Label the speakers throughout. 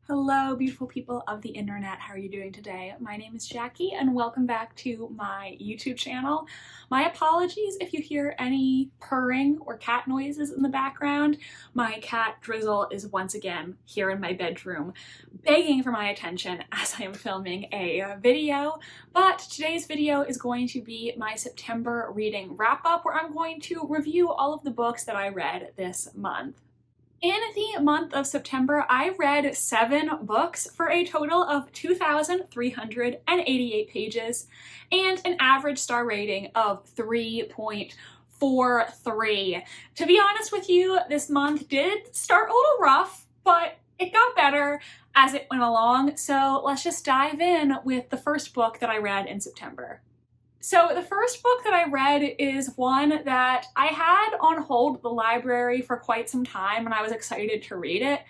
Speaker 1: Hello, beautiful people of the internet. How are you doing today? My name is Jackie and welcome back to my YouTube channel. My apologies if you hear any purring or cat noises in the background. My cat Drizzle is once again here in my bedroom begging for my attention as I am filming a video. But today's video is going to be my September reading wrap-up where I'm going to review all of the books that I read this month. In the month of September, I read 7 books for a total of 2,388 pages and an average star rating of 3.43. To be honest with you, this month did start a little rough, but it got better as it went along, so let's just dive in with the first book that I read in September. So the first book that I read is one that I had on hold at the library for quite some time and I was excited to read it.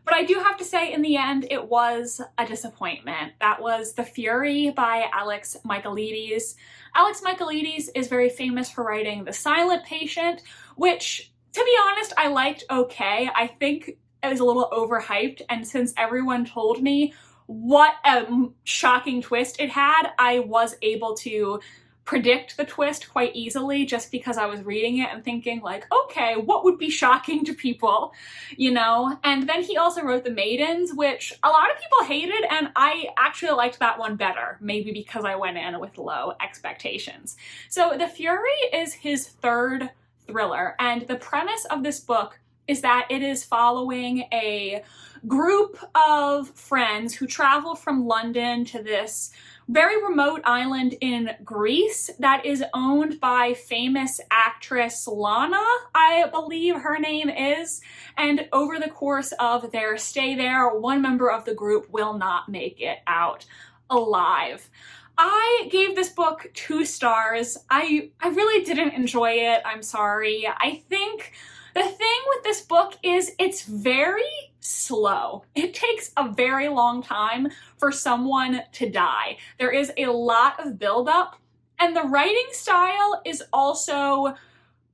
Speaker 1: But I do have to say in the end it was a disappointment. That was The Fury by Alex Michaelides. Alex Michaelides is very famous for writing The Silent Patient, which, to be honest, I liked okay. I think it was a little overhyped, and since everyone told me what a shocking twist it had, I was able to predict the twist quite easily just because I was reading it and thinking like, okay, what would be shocking to people, you know? And then he also wrote The Maidens, which a lot of people hated, and I actually liked that one better, maybe because I went in with low expectations. So The Fury is his third thriller, and the premise of this book is that it is following a group of friends who travel from London to this very remote island in Greece that is owned by famous actress Lana, I believe her name is, and over the course of their stay there, one member of the group will not make it out alive. I gave this book 2 stars. I really didn't enjoy it, I'm sorry. I think the thing with this book is it's very slow. It takes a very long time for someone to die. There is a lot of buildup, and the writing style is also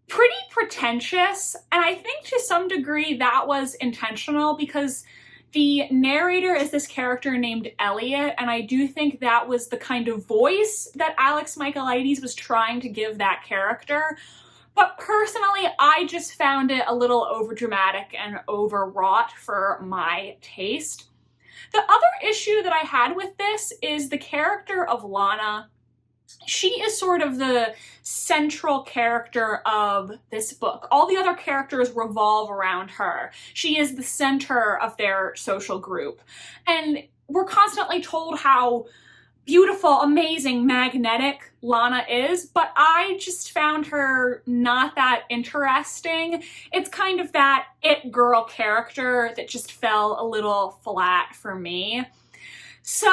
Speaker 1: pretty pretentious, and I think to some degree that was intentional because the narrator is this character named Elliot, and I do think that was the kind of voice that Alex Michaelides was trying to give that character. But personally, I just found it a little overdramatic and overwrought for my taste. The other issue that I had with this is the character of Lana. She is sort of the central character of this book. All the other characters revolve around her. She is the center of their social group. And we're constantly told how beautiful, amazing, magnetic Lana is, but I just found her not that interesting. It's kind of that it girl character that just fell a little flat for me. So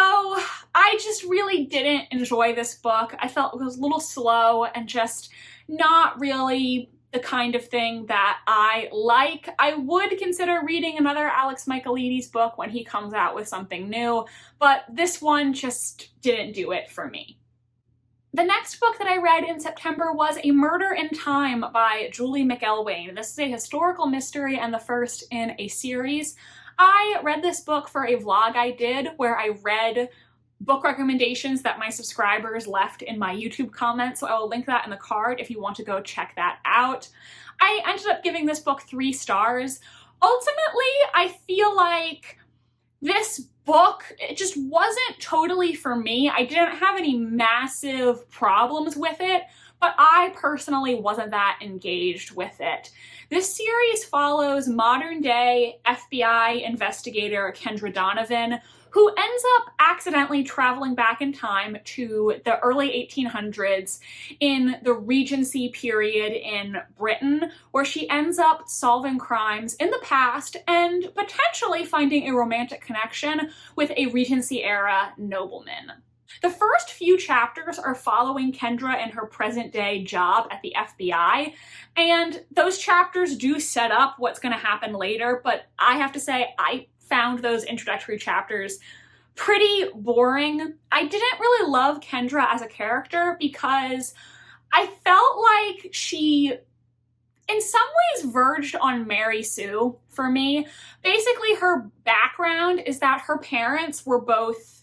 Speaker 1: I just really didn't enjoy this book. I felt it was a little slow and just not really the kind of thing that I like. I would consider reading another Alex Michaelides book when he comes out with something new, but this one just didn't do it for me. The next book that I read in September was A Murder in Time by Julie McElwain. This is a historical mystery and the first in a series. I read this book for a vlog I did where I read book recommendations that my subscribers left in my YouTube comments, so I will link that in the card if you want to go check that out. I ended up giving this book 3 stars. Ultimately, I feel like this book, it just wasn't totally for me. I didn't have any massive problems with it, but I personally wasn't that engaged with it. This series follows modern-day FBI investigator Kendra Donovan, who ends up accidentally traveling back in time to the early 1800s in the Regency period in Britain, where she ends up solving crimes in the past and potentially finding a romantic connection with a Regency-era nobleman. The first few chapters are following Kendra in her present-day job at the FBI, and those chapters do set up what's going to happen later, but I have to say I found those introductory chapters pretty boring. I didn't really love Kendra as a character because I felt like she in some ways verged on Mary Sue for me. Basically, her background is that her parents were both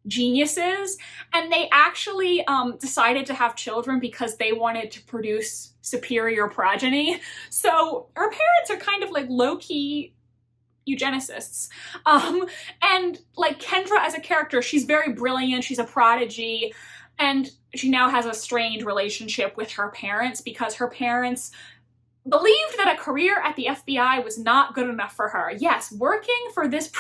Speaker 1: geniuses, and they actually decided to have children because they wanted to produce superior progeny. So her parents are kind of like low-key eugenicists. And like Kendra as a character, she's very brilliant, she's a prodigy, and she now has a strained relationship with her parents because her parents believed that a career at the FBI was not good enough for her. Yes, working for this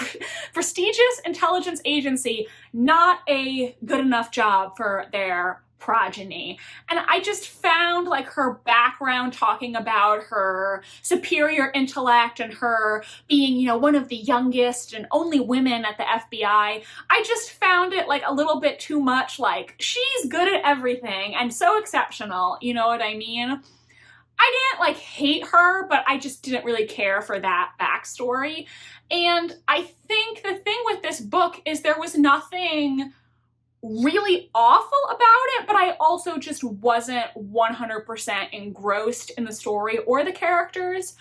Speaker 1: prestigious intelligence agency, not a good enough job for their progeny. And I just found like her background talking about her superior intellect and her being, you know, one of the youngest and only women at the FBI. I just found it like a little bit too much like she's good at everything and so exceptional, you know what I mean? I didn't like hate her, but I just didn't really care for that backstory. And I think the thing with this book is there was nothing really awful about it, but I also just wasn't 100% engrossed in the story or the characters.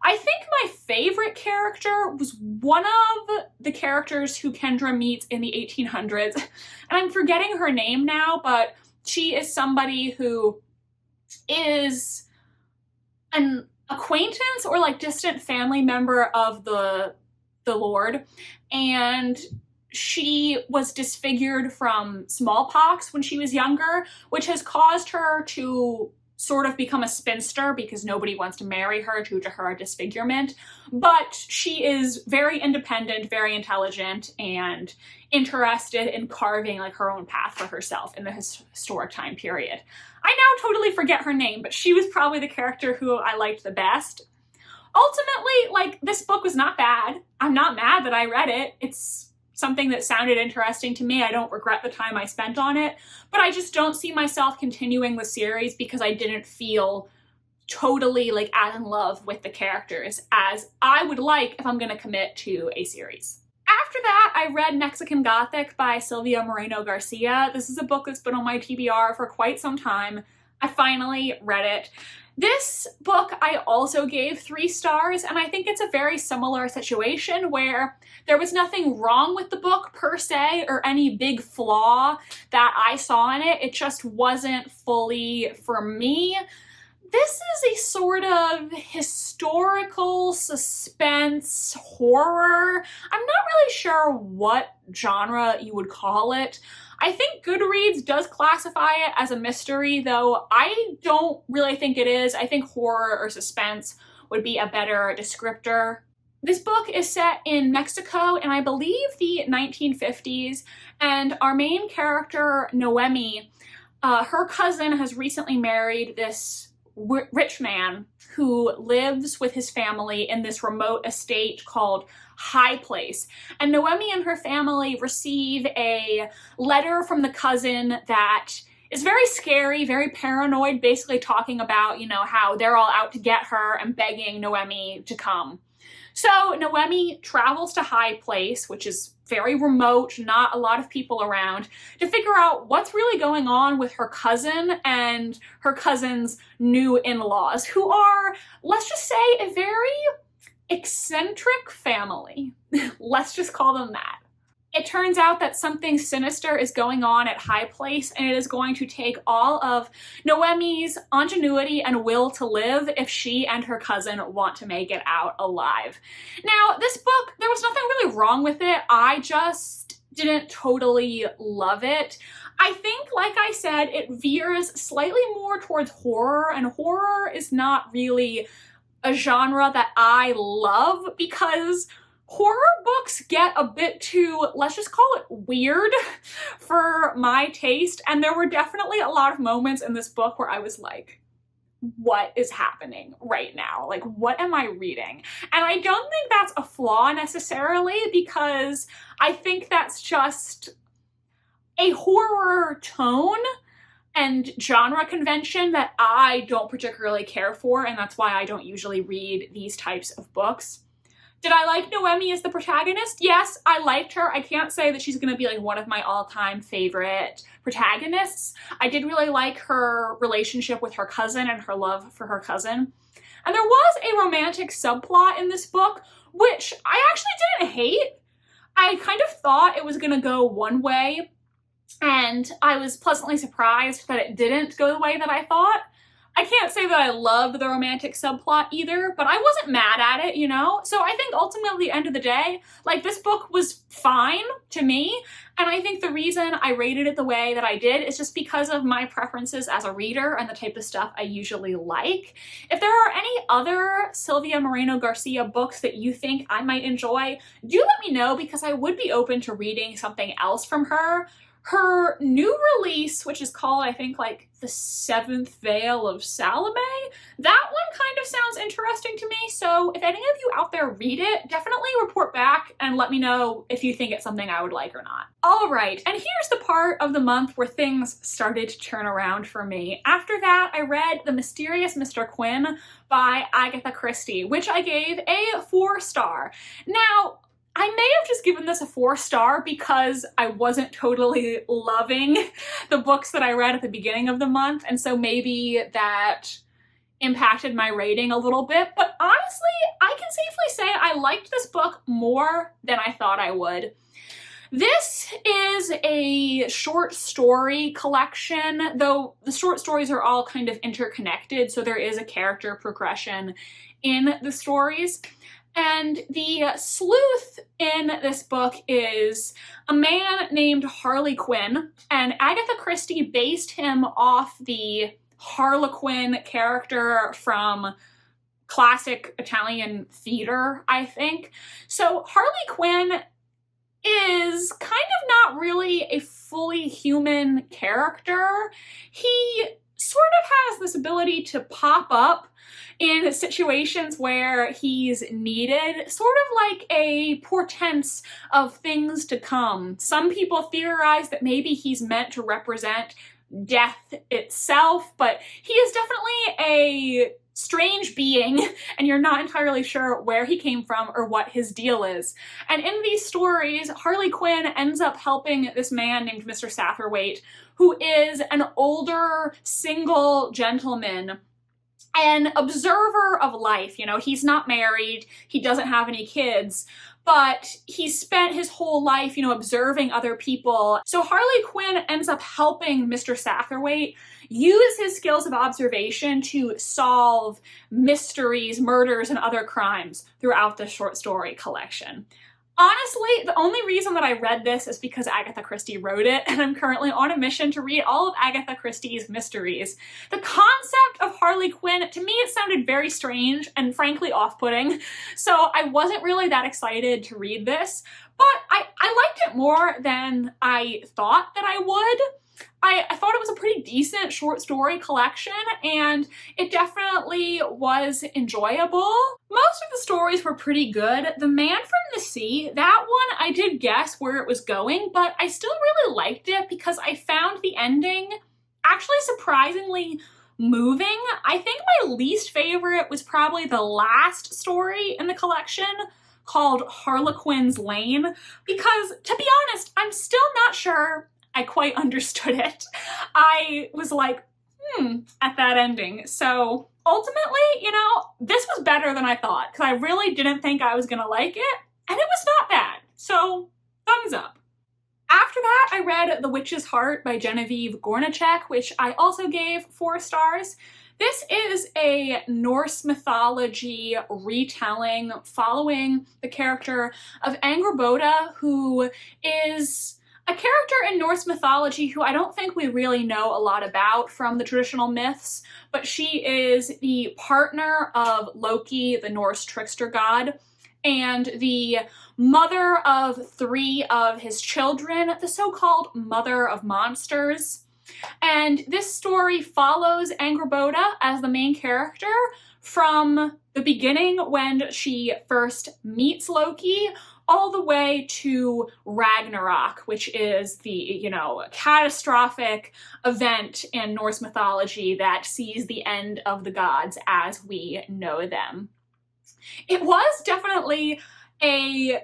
Speaker 1: I think my favorite character was one of the characters who Kendra meets in the 1800s, and I'm forgetting her name now, but she is somebody who is an acquaintance or like distant family member of the Lord, and she was disfigured from smallpox when she was younger, which has caused her to sort of become a spinster because nobody wants to marry her due to her disfigurement. But she is very independent, very intelligent, and interested in carving like her own path for herself in the historic time period. I now totally forget her name, but she was probably the character who I liked the best. Ultimately, like, this book was not bad. I'm not mad that I read it. It's something that sounded interesting to me. I don't regret the time I spent on it, but I just don't see myself continuing the series because I didn't feel totally like as in love with the characters as I would like if I'm going to commit to a series. After that, I read Mexican Gothic by Silvia Moreno Garcia. This is a book that's been on my TBR for quite some time. I finally read it. This book I also gave 3 stars, and I think it's a very similar situation where there was nothing wrong with the book per se or any big flaw that I saw in it. It just wasn't fully for me. This is a sort of historical suspense horror. I'm not really sure what genre you would call it. I think Goodreads does classify it as a mystery, though I don't really think it is. I think horror or suspense would be a better descriptor. This book is set in Mexico in, I believe, the 1950s, and our main character, Noemi, her cousin has recently married this rich man who lives with his family in this remote estate called High Place. And Noemi and her family receive a letter from the cousin that is very scary, very paranoid, basically talking about, you know, how they're all out to get her and begging Noemi to come. So Noemi travels to High Place, which is very remote, not a lot of people around, to figure out what's really going on with her cousin and her cousin's new in-laws, who are, let's just say, a very eccentric family. Let's just call them that. It turns out that something sinister is going on at High Place, and it is going to take all of Noemi's ingenuity and will to live if she and her cousin want to make it out alive. Now, this book, there was nothing really wrong with it. I just didn't totally love it. I think, like I said, it veers slightly more towards horror, and horror is not really a genre that I love because horror books get a bit too, let's just call it weird for my taste. And there were definitely a lot of moments in this book where I was like, what is happening right now? Like, what am I reading? And I don't think that's a flaw necessarily, because I think that's just a horror tone and genre convention that I don't particularly care for, and that's why I don't usually read these types of books. Did I like Noemi as the protagonist? Yes, I liked her. I can't say that she's going to be like one of my all-time favorite protagonists. I did really like her relationship with her cousin and her love for her cousin. And there was a romantic subplot in this book, which I actually didn't hate. I kind of thought it was gonna go one way, and I was pleasantly surprised that it didn't go the way that I thought. I can't say that I loved the romantic subplot either, but I wasn't mad at it, you know? So I think ultimately, at the end of the day, like, this book was fine to me, and I think the reason I rated it the way that I did is just because of my preferences as a reader and the type of stuff I usually like. If there are any other Silvia Moreno Garcia books that you think I might enjoy, do let me know, because I would be open to reading something else from her. Her new release, which is called, I think, like The Seventh Veil of Salome, that one kind of sounds interesting to me. So if any of you out there read it, definitely report back and let me know if you think it's something I would like or not. All right, and here's the part of the month where things started to turn around for me. After that, I read The Mysterious Mr. Quin by Agatha Christie, which I gave a 4-star. Now, I may have just given this a 4-star because I wasn't totally loving the books that I read at the beginning of the month, and so maybe that impacted my rating a little bit, but honestly, I can safely say I liked this book more than I thought I would. This is a short story collection, though the short stories are all kind of interconnected, so there is a character progression in the stories. And the sleuth in this book is a man named Quin, and Agatha Christie based him off the Harlequin character from classic Italian theater, I think. So Quin is kind of not really a fully human character. He sort of has this ability to pop up in situations where he's needed, sort of like a portents of things to come. Some people theorize that maybe he's meant to represent death itself, but he is definitely a strange being, and you're not entirely sure where he came from or what his deal is. And in these stories, Quin ends up helping this man named Mr. Satterthwaite, who is an older, single gentleman, an observer of life. You know, he's not married, he doesn't have any kids, but he spent his whole life, you know, observing other people. So Quin ends up helping Mr. Satterthwaite use his skills of observation to solve mysteries, murders, and other crimes throughout the short story collection. Honestly, the only reason that I read this is because Agatha Christie wrote it, and I'm currently on a mission to read all of Agatha Christie's mysteries. The concept of Quin, to me, it sounded very strange and frankly off-putting, so I wasn't really that excited to read this, but I liked it more than I thought that I would. I thought it was a pretty decent short story collection, and it definitely was enjoyable. Most of the stories were pretty good. The Man from the Sea, that one I did guess where it was going, but I still really liked it because I found the ending actually surprisingly moving. I think my least favorite was probably the last story in the collection, called Harlequin's Lane, because, to be honest, I'm still not sure I quite understood it. I was like, at that ending. So ultimately, you know, this was better than I thought, because I really didn't think I was gonna like it, and it was not bad. So thumbs up. After that, I read The Witch's Heart by Genevieve Gornichek, which I also gave 4 stars. This is a Norse mythology retelling following the character of Angrboda, who is a character in Norse mythology who I don't think we really know a lot about from the traditional myths, but she is the partner of Loki, the Norse trickster god, and the mother of 3 of his children, the so-called Mother of Monsters. And this story follows Angrboda as the main character from the beginning when she first meets Loki, all the way to Ragnarok, which is the, you know, catastrophic event in Norse mythology that sees the end of the gods as we know them. It was definitely a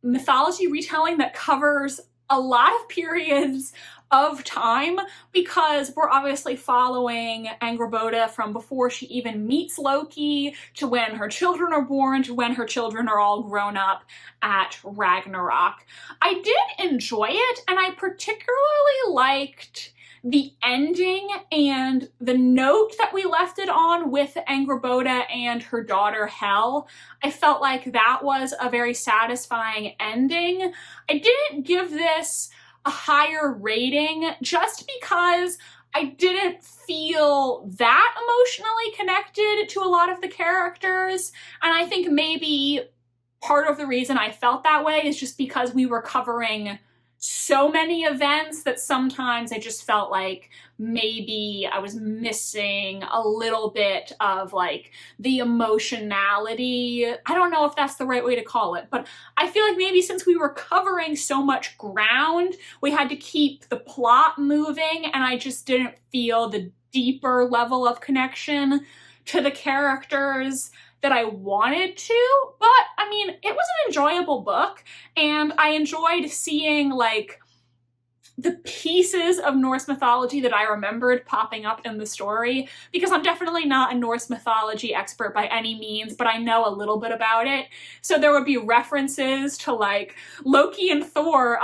Speaker 1: mythology retelling that covers a lot of periods of time, because we're obviously following Angrboda from before she even meets Loki, to when her children are born, to when her children are all grown up at Ragnarok. I did enjoy it, and I particularly liked the ending and the note that we left it on with Angrboda and her daughter Hel. I felt like that was a very satisfying ending. I didn't give this a higher rating just because I didn't feel that emotionally connected to a lot of the characters, and I think maybe part of the reason I felt that way is just because we were covering so many events that sometimes I just felt like maybe I was missing a little bit of like the emotionality. I don't know if that's the right way to call it, but I feel like maybe since we were covering so much ground, we had to keep the plot moving, and I just didn't feel the deeper level of connection to the characters that I wanted to. But I mean, it was an enjoyable book, and I enjoyed seeing like the pieces of Norse mythology that I remembered popping up in the story, because I'm definitely not a Norse mythology expert by any means, but I know a little bit about it. So there would be references to like Loki and Thor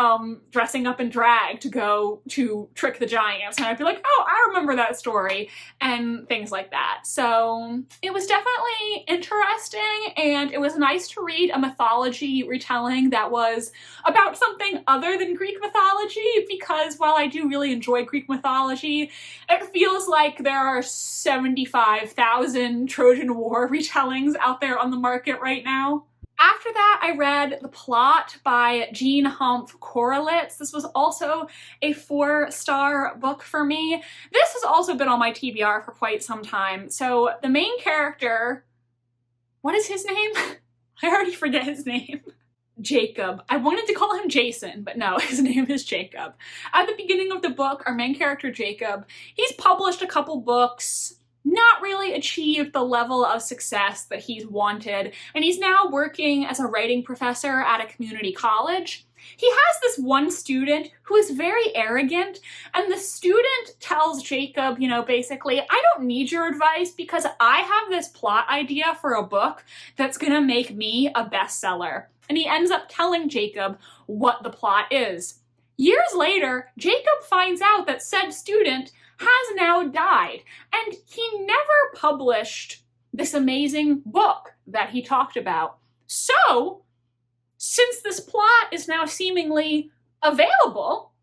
Speaker 1: dressing up in drag to go to trick the giants, and I'd be like, oh, I remember that story, and things like that. So it was definitely interesting, and it was nice to read a mythology retelling that was about something other than Greek mythology, because while I do really enjoy Greek mythology, it feels like there are 75,000 Trojan War retellings out there on the market right now. After that, I read The Plot by Jean Humph Korelitz. This was also a 4-star book for me. This has also been on my TBR for quite some time. So the main character, what is his name? I already forget his name. Jacob. I wanted to call him Jason, but no, his name is Jacob. At the beginning of the book, our main character, Jacob, he's published a couple books, not really achieved the level of success that he's wanted, and he's now working as a writing professor at a community college. He has this one student who is very arrogant, and the student tells Jacob, you know, basically, I don't need your advice because I have this plot idea for a book that's gonna make me a bestseller. And he ends up telling Jacob what the plot is. Years later, Jacob finds out that said student has now died, and he never published this amazing book that he talked about. So, since this plot is now seemingly available,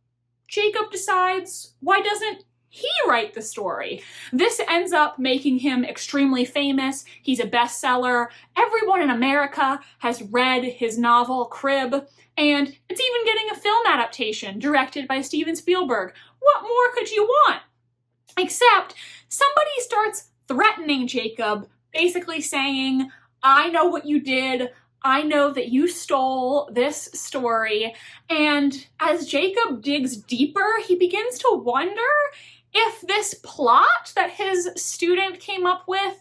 Speaker 1: Jacob decides, why doesn't he write the story? This ends up making him extremely famous. He's a bestseller. Everyone in America has read his novel, Crib, and it's even getting a film adaptation directed by Steven Spielberg. What more could you want? Except somebody starts threatening Jacob, basically saying, I know what you did. I know that you stole this story. And as Jacob digs deeper, he begins to wonder if this plot that his student came up with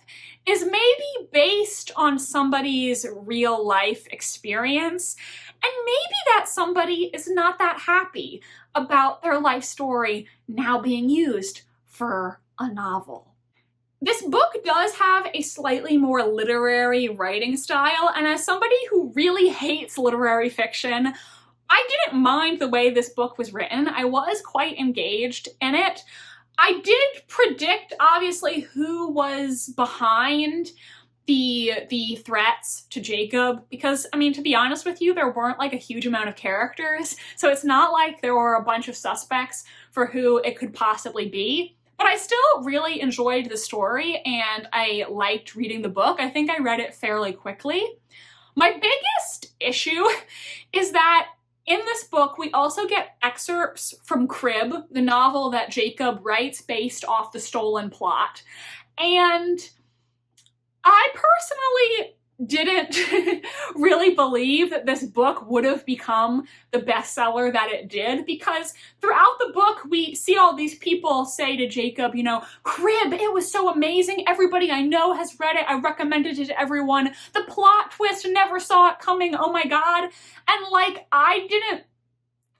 Speaker 1: is maybe based on somebody's real life experience, and maybe that somebody is not that happy about their life story now being used for a novel. This book does have a slightly more literary writing style, and as somebody who really hates literary fiction, I didn't mind the way this book was written. I was quite engaged in it. I did predict, obviously, who was behind the threats to Jacob, because, I mean, to be honest with you, there weren't like a huge amount of characters, so it's not like there were a bunch of suspects for who it could possibly be. But I still really enjoyed the story, and I liked reading the book. I think I read it fairly quickly. My biggest issue is that in this book, we also get excerpts from Crib, the novel that Jacob writes based off the stolen plot. And I personally didn't really believe that this book would have become the bestseller that it did, because throughout the book, we see all these people say to Jacob, you know, Crib, it was so amazing. Everybody I know has read it. I recommended it to everyone. The plot twist, never saw it coming. Oh my God. And like, I didn't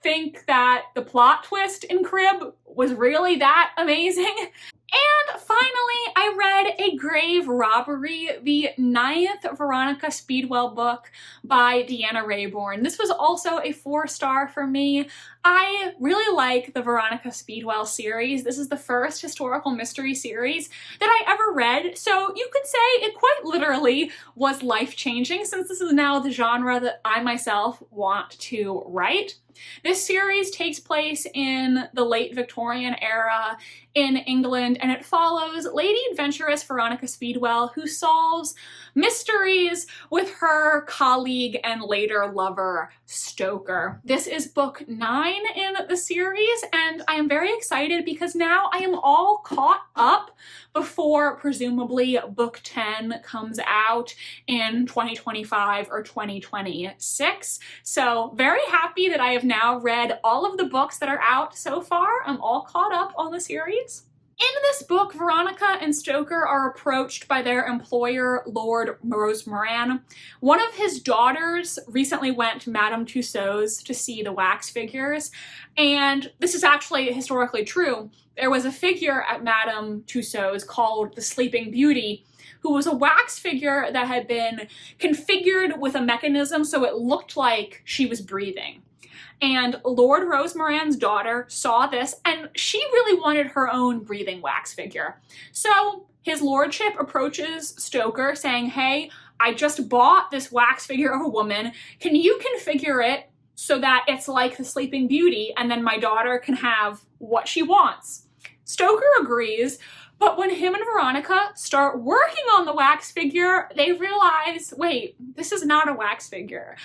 Speaker 1: think that the plot twist in Crib was really that amazing. And finally, I read A Grave Robbery, the 9th Veronica Speedwell book by Deanna Raybourn. This was also a 4-star for me. I really like the Veronica Speedwell series. This is the first historical mystery series that I ever read, so you could say it quite literally was life-changing, since this is now the genre that I myself want to write. This series takes place in the late Victorian era in England, and it follows lady adventuress Veronica Speedwell, who solves mysteries with her colleague and later lover, Stoker. This is book 9 in the series, and I am very excited because now I am all caught up before presumably book 10 comes out in 2025 or 2026. So very happy that I have now read all of the books that are out so far. I'm all caught up on the series. In this book, Veronica and Stoker are approached by their employer, Lord Rosemoran. One of his daughters recently went to Madame Tussauds to see the wax figures, and this is actually historically true. There was a figure at Madame Tussauds called the Sleeping Beauty, who was a wax figure that had been configured with a mechanism so it looked like she was breathing. And Lord Rosemoran's daughter saw this, and she really wanted her own breathing wax figure. So his lordship approaches Stoker saying, hey, I just bought this wax figure of a woman. Can you configure it so that it's like the Sleeping Beauty, and then my daughter can have what she wants? Stoker agrees, but when him and Veronica start working on the wax figure, they realize, wait, this is not a wax figure.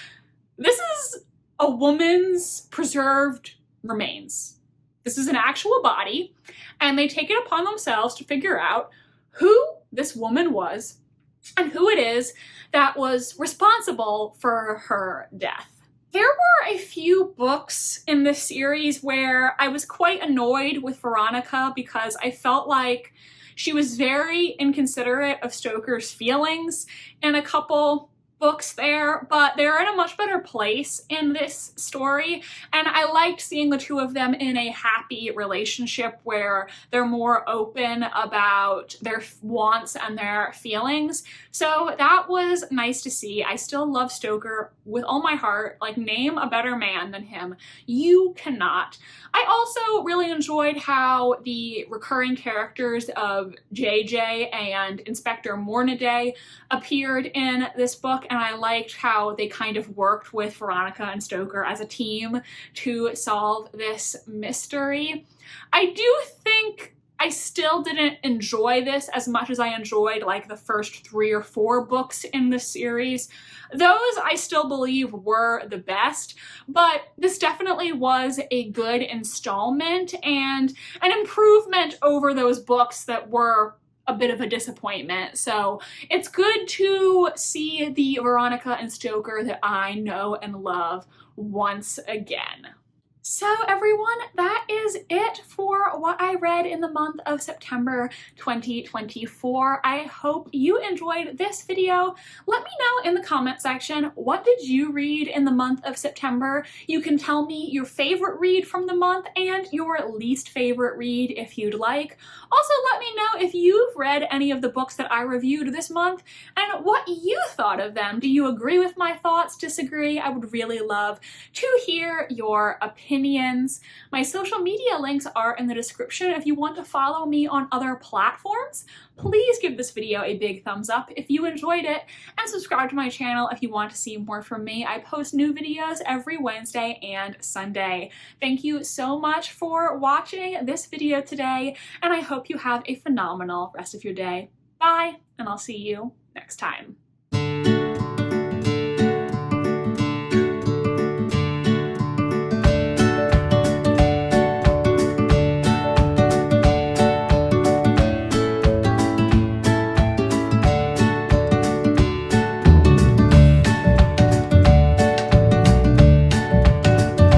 Speaker 1: This is a woman's preserved remains. This is an actual body, and they take it upon themselves to figure out who this woman was and who it is that was responsible for her death. There were a few books in this series where I was quite annoyed with Veronica because I felt like she was very inconsiderate of Stoker's feelings in a couple books there, but they're in a much better place in this story, and I liked seeing the two of them in a happy relationship where they're more open about their wants and their feelings. So that was nice to see. I still love Stoker with all my heart. Like, name a better man than him. You cannot. I also really enjoyed how the recurring characters of JJ and Inspector Mornaday appeared in this book, and I liked how they kind of worked with Veronica and Stoker as a team to solve this mystery. I do think I still didn't enjoy this as much as I enjoyed like the first 3 or 4 books in this series. Those I still believe were the best, but this definitely was a good installment and an improvement over those books that were a bit of a disappointment. So it's good to see the Veronica and Stoker that I know and love once again. So everyone, that is it for what I read in the month of September 2024. I hope you enjoyed this video. Let me know in the comment section, what did you read in the month of September? You can tell me your favorite read from the month and your least favorite read if you'd like. Also, let me know if you've read any of the books that I reviewed this month and what you thought of them. Do you agree with my thoughts, disagree? I would really love to hear your opinions. My social media links are in the description if you want to follow me on other platforms. Please give this video a big thumbs up if you enjoyed it, and subscribe to my channel if you want to see more from me. I post new videos every Wednesday and Sunday. Thank you so much for watching this video today, and I hope you have a phenomenal rest of your day. Bye, and I'll see you next time.